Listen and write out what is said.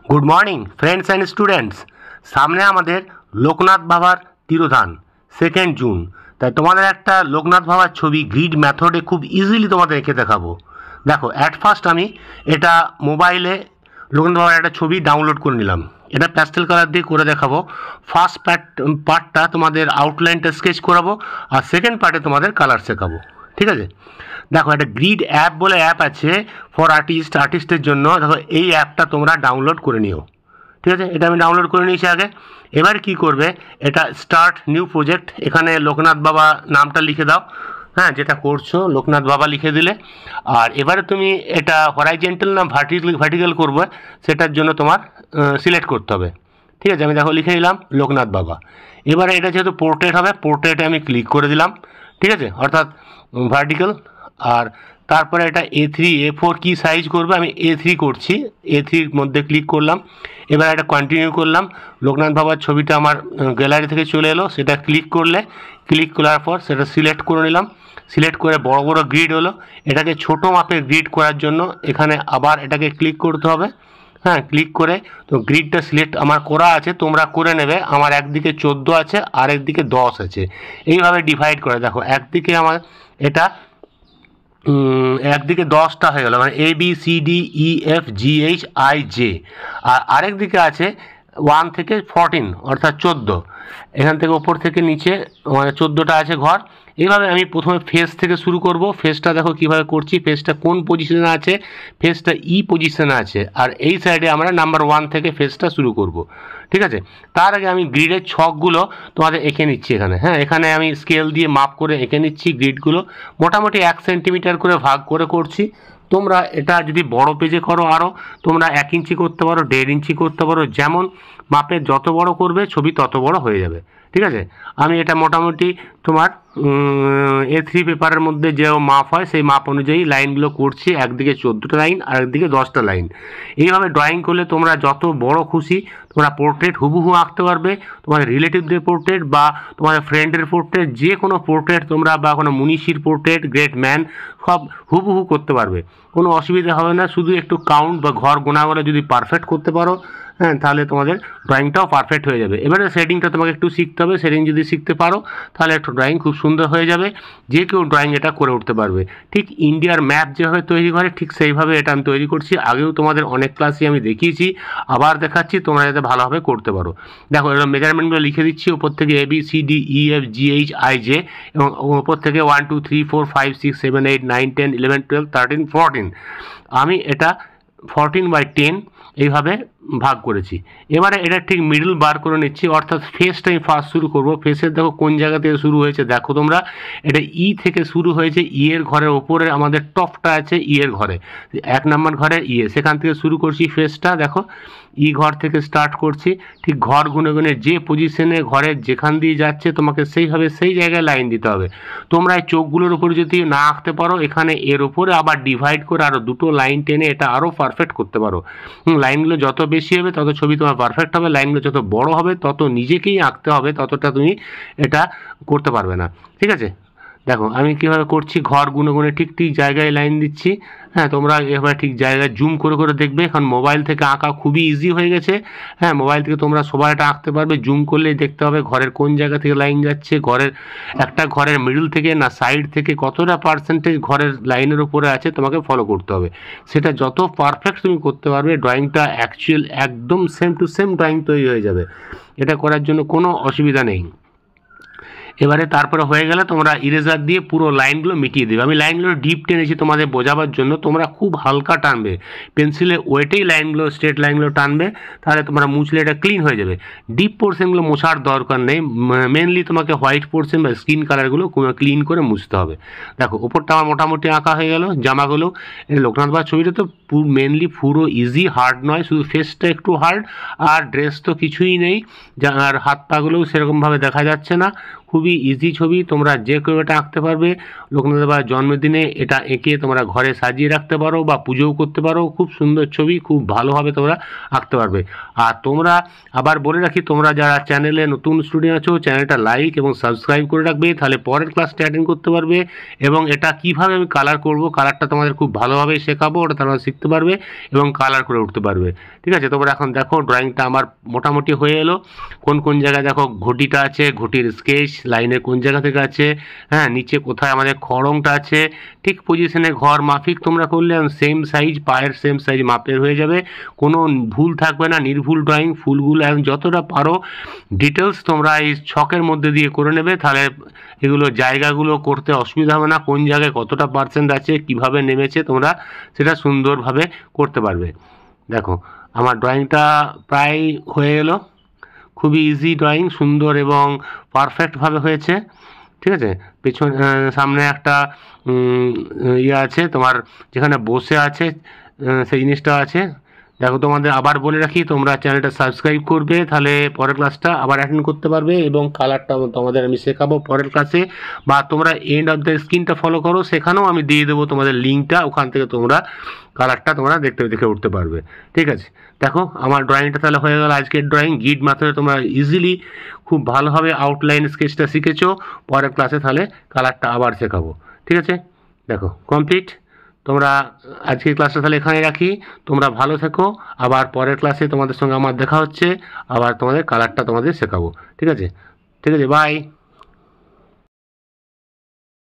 Good morning friends and students. সামনে আমাদের লোকনাথ বাবার তিরোধান 2 জুন। তাই তোমাদের একটা লোকনাথ বাবার ছবি গ্রিড মেথডে খুব ইজিলি তোমাদের এঁকে দেখাবো। দেখো, অ্যাট ফার্স্ট আমি এটা মোবাইলে লোকনাথ বাবার একটা ছবি ডাউনলোড করে নিলাম। এটা প্যাস্টেল কালার দিয়ে করে দেখাবো। ফার্স্ট পার্টটা তোমাদের আউটলাইনটা স্কেচ করাবো, আর সেকেন্ড পার্টে তোমাদের কালার শেখাবো। ঠিক আছে? দেখো, একটা গ্রিড অ্যাপ বলে অ্যাপ আছে ফর আর্টিস্টের জন্য। দেখো, এই অ্যাপটা তোমরা ডাউনলোড করে নিও। ঠিক আছে? এটা আমি ডাউনলোড করে নিয়েছি আগে। এবার কি করবে, এটা স্টার্ট নিউ প্রজেক্ট, এখানে লোকনাথ বাবা নামটা লিখে দাও। হ্যাঁ, যেটা করছো লোকনাথ বাবা লিখে দিলে। আর এবারে তুমি এটা হরাইজেন্টাল না ভার্টিক্যাল করবে, সেটার জন্য তোমার সিলেক্ট করতে হবে। ঠিক আছে? আমি দেখো লিখে নিলাম লোকনাথ বাবা। এবারে এটা যেহেতু পোর্ট্রেট হবে, পোর্ট্রেটে আমি ক্লিক করে দিলাম। ঠিক আছে? অর্থাৎ ভার্টিক্যাল। আর তারপরে এটা A3 A4 কি সাইজ করবে, আমি A3 করছি। A3 মধ্যে ক্লিক করলাম। এবার এটা কন্টিনিউ করলাম। লোকনাথ বাবার ছবিটা আমার গ্যালারি থেকে চলে এলো, সেটা ক্লিক করার পর সেটা সিলেক্ট করে নিলাম। সিলেক্ট করে বড় বড় গ্রিড হলো। এটাকে ছোটো মাপের গ্রিড করার জন্য এখানে আবার এটাকে ক্লিক করতে হবে। হ্যাঁ, ক্লিক করে তো গ্রিডটা সিলেক্ট আমার করা আছে, তোমরা করে নেবে। আমার একদিকে 14 আছে আর একদিকে 10 আছে, এইভাবে ডিভাইড করে। দেখো, একদিকে আমার এটা একদিকে 10টা হয়ে গেল, মানে ABCDEFGHIJ। আর আরেক দিকে আছে 1 থেকে 14 অর্থাৎ 14। এখান থেকে ওপর থেকে নিচে মানে 14টা আছে ঘর। এইভাবে আমি প্রথমে ফেস থেকে শুরু করব। ফেসটা দেখো কীভাবে করছি। ফেসটা কোন পজিশনে আছে, ফেসটা পজিশনে আছে। আর এই সাইডে আমরা নাম্বার 1 থেকে ফেসটা শুরু করব। ঠিক আছে? তার আগে আমি গ্রিডের ছকগুলো তোমাদের এঁকে নিচ্ছি এখানে। হ্যাঁ, এখানে আমি স্কেল দিয়ে মাপ করে এঁকে নিচ্ছি গ্রিডগুলো। মোটামুটি 1 সেন্টিমিটার করে ভাগ করে করছি। তোমরা এটা যদি বড় পেজে করো আরও, তোমরা 1 ইঞ্চি করতে পারো, 1.5 ইঞ্চি করতে পারো। যেমন মাপের যত বড় করবে ছবি তত বড় হয়ে যাবে। ঠিক আছে? আমি এটা মোটামুটি তোমার A3 পেপারের মধ্যে যে মাপ হয় সেই মাপ অনুযায়ী লাইনগুলো করছি। একদিকে 14টা লাইন আর একদিকে 10টা লাইন। এইভাবে ড্রয়িং করলে তোমরা যত বড় খুশি তোমরা পোর্ট্রেট হুবহু আঁকতে পারবে। তোমাদের রিলেটিভদের পোর্ট্রেট বা তোমাদের ফ্রেন্ডের পোর্ট্রেট, যে কোনো পোর্ট্রেট তোমরা, বা কোনো মনীষীর পোর্ট্রেট, গ্রেট ম্যান, সব হুবহু করতে পারবে। কোনো অসুবিধা হবে না। শুধু একটু কাউন্ট বা ঘর গোনাগুলো যদি পারফেক্ট করতে পারো, হ্যাঁ, তাহলে তোমাদের ড্রয়িংটাও পারফেক্ট হয়ে যাবে। এবারে শেডিংটা তোমাকে একটু শিখতে হবে। শেডিং যদি শিখতে পারো তাহলে একটু ড্রয়িং খুব সুন্দর হয়ে যাবে। যে কেউ ড্রয়িং এটা করে উঠতে পারবে। ঠিক ইন্ডিয়ার ম্যাপ যেভাবে তৈরি করে ঠিক সেইভাবে এটা আমি তৈরি করছি। আগেও তোমাদের অনেক ক্লাসে আমি দেখিয়েছি, আবার দেখাচ্ছি, তোমরা যাতে ভালোভাবে করতে পারো। দেখো, এবার মেজারমেন্টগুলো লিখে দিচ্ছি ওপর থেকে ABCDEFGHIJ, এবং ওপর থেকে 1 2 3 4 5 6 7 8 9 10 11 12 13 14। আমি এটা 14/10 এইভাবে ভাগ করেছি। এবারে এটা ঠিক মিডল বার করে নিচ্ছি, অর্থাৎ ফেসটা আমি ফার্স্ট শুরু করব। ফেসের দেখো কোন জায়গা থেকে শুরু হয়েছে, দেখো তোমরা এটা থেকে শুরু হয়েছে। এর ঘরের ওপরে আমাদের টপটা আছে এর ঘরে, 1 নম্বর ঘরের সেখান থেকে শুরু করছি ফেসটা। দেখো, ঘর থেকে স্টার্ট করছি। ঠিক ঘর গুনে গুনে যে পজিশনে ঘরের যেখান দিয়ে যাচ্ছে তোমাকে সেইভাবে সেই জায়গায় লাইন দিতে হবে। তোমরা এই চোখগুলোর উপরে যদি না আঁকতে পারো, এখানে এর উপরে আবার ডিভাইড করে আরও 2টো লাইন টেনে এটা আরও পারফেক্ট করতে পারো। লাইনগুলো যত বেশি হবে তত ছবি তোমার পারফেক্ট হবে। লাইনগুলো যত বড় হবে তত নিজেকেই আঁকতে হবে, ততটা তুমি এটা করতে পারবে না। ঠিক আছে? দেখো আমি কীভাবে করছি, ঘর গুনে গুনে ঠিক ঠিক জায়গায় লাইন দিচ্ছি। হ্যাঁ, তোমরা এবার ঠিক জায়গায় জুম করে করে দেখবে। এখন মোবাইল থেকে আঁকা খুবই ইজি হয়ে গেছে। হ্যাঁ, মোবাইল থেকে তোমরা সবাই এটা আঁকতে পারবে। জুম করলেই দেখতে হবে ঘরের কোন জায়গা থেকে লাইন যাচ্ছে, ঘরের মিডল থেকে না সাইড থেকে কতটা পার্সেন্টেজ ঘরের লাইনের উপরে আছে তোমাকে ফলো করতে হবে। সেটা যত পারফেক্ট তুমি করতে পারবে, ড্রয়িংটা অ্যাকচুয়াল একদম সেম টু সেম ড্রয়িং তৈরি হয়ে যাবে। এটা করার জন্য কোনো অসুবিধা নেই। এবারে তারপরে হয়ে গেলে তোমরা ইরেজার দিয়ে পুরো লাইনগুলো মিটিয়ে দেবে। আমি লাইনগুলো ডিপ টেনেছি তোমাদের বোঝাবার জন্য। তোমরা খুব হালকা টানবে, পেন্সিলে ওয়েটেই লাইনগুলো, স্ট্রেট লাইনগুলো টানবে, তাহলে তোমরা মুছলে এটা ক্লিন হয়ে যাবে। ডিপ পোর্শনগুলো মোছার দরকার নেই। মেনলি তোমাকে হোয়াইট পোর্শন বা স্কিন কালারগুলো ক্লিন করে মুছতে হবে। দেখো, ওপরটা আমার মোটামুটি আঁকা হয়ে গেল। জামাগুলো, লোকনাথ বাবার ছবিটা তো মেনলি পুরো ইজি, হার্ড নয়, শুধু ফেসটা একটু হার্ড, আর ড্রেস তো কিছুই নেই, আর হাত পাগুলোও সেরকমভাবে দেখা যাচ্ছে না। খুবই খুবই ইজি ছবি, তোমরা যে কেউ এটা আঁকতে পারবে। লোকনাথ বাবার জন্মদিনে এটা এঁকে তোমরা ঘরে সাজিয়ে রাখতে পারো বা পুজোও করতে পারো। খুব সুন্দর ছবি, খুব ভালোভাবে তোমরা আঁকতে পারবে। আর তোমরা আবার বলে রাখি, তোমরা যারা চ্যানেলে নতুন স্টুডেন্ট আছো চ্যানেলটা লাইক এবং সাবস্ক্রাইব করে রাখবে, তাহলে পরের ক্লাসটা অ্যাটেন্ড করতে পারবে। এবং এটা কিভাবে আমি কালার করব, কালারটা তোমাদের খুব ভালোভাবে শেখাবো, ওটা তোমরা শিখতে পারবে এবং কালার করে উঠতে পারবে। ঠিক আছে, তোমরা এখন দেখো ড্রয়িংটা আমার মোটামুটি হয়ে এলো। কোন কোন জায়গায় দেখো ঘটিটা আছে, ঘটির স্কেচ লাইনের কোন জায়গা থেকে আছে, হ্যাঁ নিচে কোথায় আমাদের খড়ংটা আছে, ঠিক পজিশনে ঘর মাফিক তোমরা করলে সেম সাইজ, পায়ের সেম সাইজ মাপের হয়ে যাবে, কোনো ভুল থাকবে না, নির্ভুল ড্রয়িং। ফুলগুলো এখন যতটা পারো ডিটেলস তোমরা এই ছকের মধ্যে দিয়ে করে নেবে, তাহলে এগুলো জায়গাগুলো করতে অসুবিধা হবে না। কোন জায়গায় কতটা পার্সেন্ট আছে, কিভাবে নেমেছে, তোমরা সেটা সুন্দরভাবে করতে পারবে। দেখো আমার ড্রয়িংটা প্রায় হয়ে গেল। খুবই ইজি ড্রয়িং, সুন্দর এবং পারফেক্টভাবে হয়েছে। ঠিক আছে, পেছন সামনে একটা ইয়ে আছে তোমার, যেখানে বসে আছে সেই জিনিসটা আছে। দেখো তোমাদের আবার বলে রাখি, তোমরা চ্যানেলটা সাবস্ক্রাইব করবে, তাহলে পরের ক্লাসটা আবার অ্যাটেন্ড করতে পারবে এবং কালারটা তোমাদের আমি শেখাবো পরের ক্লাসে। বা তোমরা এন্ড অফ দ্য স্ক্রিনটা ফলো করো, সেখানেও আমি দিয়ে দেবো তোমাদের লিঙ্কটা, ওখান থেকে তোমরা কালারটা তোমরা দেখে উঠতে পারবে। ঠিক আছে, দেখো আমার ড্রয়িংটা তাহলে হয়ে গেল আজকের ড্রয়িং। গিড মাধ্যমে তোমরা ইজিলি খুব ভালোভাবে আউটলাইন স্কেচটা শিখেছো। পরের ক্লাসে তাহলে কালারটা আবার শেখাবো। ঠিক আছে, দেখো কমপ্লিট। তোমরা আজকের ক্লাসটা তাহলে এখানে রাখি, তোমরা ভালো থেকো। আবার পরের ক্লাসে তোমাদের সঙ্গে আমার দেখা হচ্ছে, আবার তোমাদের কালারটা তোমাদের শেখাবো। ঠিক আছে, ঠিক আছে, বাই।